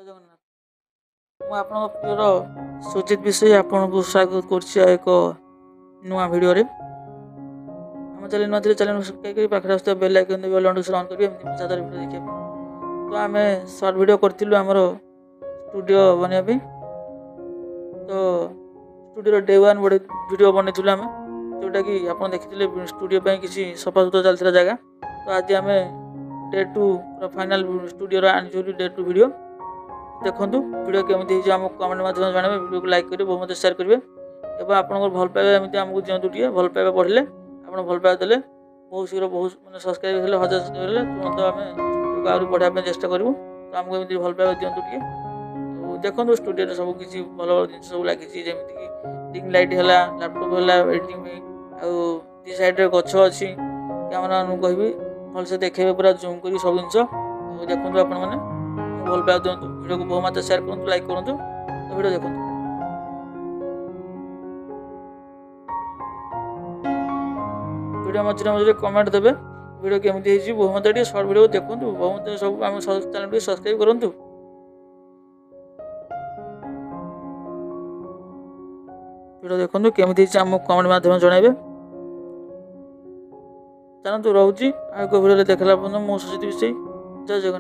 ଜୟ ଜଗନ୍ନାଥ। ମୁଁ ଆପଣଙ୍କ ପ୍ରିୟର ସୁଜିତ ବିଷୟ ଆପଣଙ୍କୁ ସ୍ୱାଗତ କରୁଛି ଆଉ ଏକ ନୂଆ ଭିଡ଼ିଓରେ। ଆମ ଚ୍ୟାନେଲ ନଥିଲେ ଚ୍ୟାନେଲ ସବସ୍କ୍ରାଇବ କରି ପାଖରେ ଆସୁଥିବା ବେଲ୍ ଆଇକନ୍ ଦେଇ ବେଲ୍ ନୋଟିଫିକେସନ୍ ଅନ୍ କରିବେ ଏମିତି ମଜାଦାର ଭିଡ଼ିଓ ଦେଖିବା ପାଇଁ। ତ ଆମେ ସର୍ଟ ଭିଡ଼ିଓ କରିଥିଲୁ ଆମର ଷ୍ଟୁଡ଼ିଓ ବନେଇବା ପାଇଁ। ତ ଷ୍ଟୁଡ଼ିଓର ଡେ 1 ଗୋଟେ ଭିଡ଼ିଓ ବନେଇଥିଲୁ ଆମେ, ଯେଉଁଟାକି ଆପଣ ଦେଖିଥିଲେ ଷ୍ଟୁଡ଼ିଓ ପାଇଁ କିଛି ସଫାସୁତୁରା ଚାଲିଥିଲା ଜାଗା। ତ ଆଜି ଆମେ ଡେ 2 ଫାଇନାଲ ଷ୍ଟୁଡ଼ିଓର ଆଣିଛୁ ଡେ 2 ଭିଡ଼ିଓ। ଦେଖନ୍ତୁ ଭିଡ଼ିଓ କେମିତି ହେଇଛି ଆମକୁ କମେଣ୍ଟ ମାଧ୍ୟମରେ ଜଣାଇବେ। ଭିଡ଼ିଓକୁ ଲାଇକ୍ କରିବେ, ବହୁ ମତେ ସେୟାର କରିବେ ଏବଂ ଆପଣଙ୍କର ଭଲ ପାଇବା ଏମିତି ଆମକୁ ଦିଅନ୍ତୁ। ଟିକେ ଭଲ ପାଇବା ବଢ଼ିଲେ, ଆପଣ ଭଲ ପାଇବା ଦେଲେ ବହୁତ ଶୀଘ୍ର ବହୁତ ସବସ୍କ୍ରାଇବ ହେଲେ 1000 ସବସ୍କ୍ରାଇବ ହେଲେ ତୁରନ୍ତ ଆମେ ଷ୍ଟୁଡ଼ିଓକୁ ଆହୁରି ବଢ଼ାଇବା ପାଇଁ ଚେଷ୍ଟା କରିବୁ। ତ ଆମକୁ ଏମିତି ଭଲ ପାଇବା ଦିଅନ୍ତୁ ଟିକେ। ଆଉ ଦେଖନ୍ତୁ ଷ୍ଟୁଡ଼ିଓରେ ସବୁ କିଛି ଭଲ ଭଲ ଜିନିଷ ସବୁ ଲାଗିଛି, ଯେମିତିକି ରିଙ୍ଗ ଲାଇଟ୍ ହେଲା, ଲାପଟପ୍ ହେଲା ଏଡ଼ିଟିଂ ପାଇଁ, ଆଉ ଦି ସାଇଡ଼ରେ ଗଛ ଅଛି। କ୍ୟାମେରାମାନଙ୍କୁ କହିବି ଭଲସେ ଦେଖେଇବେ, ପୁରା ଜୁମ୍ କରି ସବୁ ଜିନିଷ। ଆଉ ଦେଖନ୍ତୁ ଆପଣମାନେ ଭଲ ପାଇବା ଦିଅନ୍ତୁ, ଭିଡ଼ିଓକୁ ବହୁ ମାତ୍ରାରେ ସେୟାର କରନ୍ତୁ, ଲାଇକ୍ କରନ୍ତୁ। ତ ଭିଡ଼ିଓ ଦେଖନ୍ତୁ। ଭିଡ଼ିଓ ମଝିରେ ମଝିରେ କମେଣ୍ଟ ଦେବେ ଭିଡ଼ିଓ କେମିତି ହେଇଛି। ବହୁମତ ଟିକେ ସର୍ଟ ଭିଡ଼ିଓ ଦେଖନ୍ତୁ, ବହୁମତ ସବୁ ଆମ ଚ୍ୟାନେଲ ଟିକେ ସବସ୍କ୍ରାଇବ କରନ୍ତୁ। ଭିଡ଼ିଓ ଦେଖନ୍ତୁ କେମିତି ହେଇଛି ଆମକୁ କମେଣ୍ଟ ମାଧ୍ୟମରେ ଜଣାଇବେ। ଚାଲନ୍ତୁ ରହୁଛି ଆଉ ଏକ ଭିଡ଼ିଓରେ ଦେଖିଲା ପର୍ଯ୍ୟନ୍ତ ମୁଁ ସୁଜିତ ବିଷୟ। ଜୟ ଜଗନ୍ନାଥ।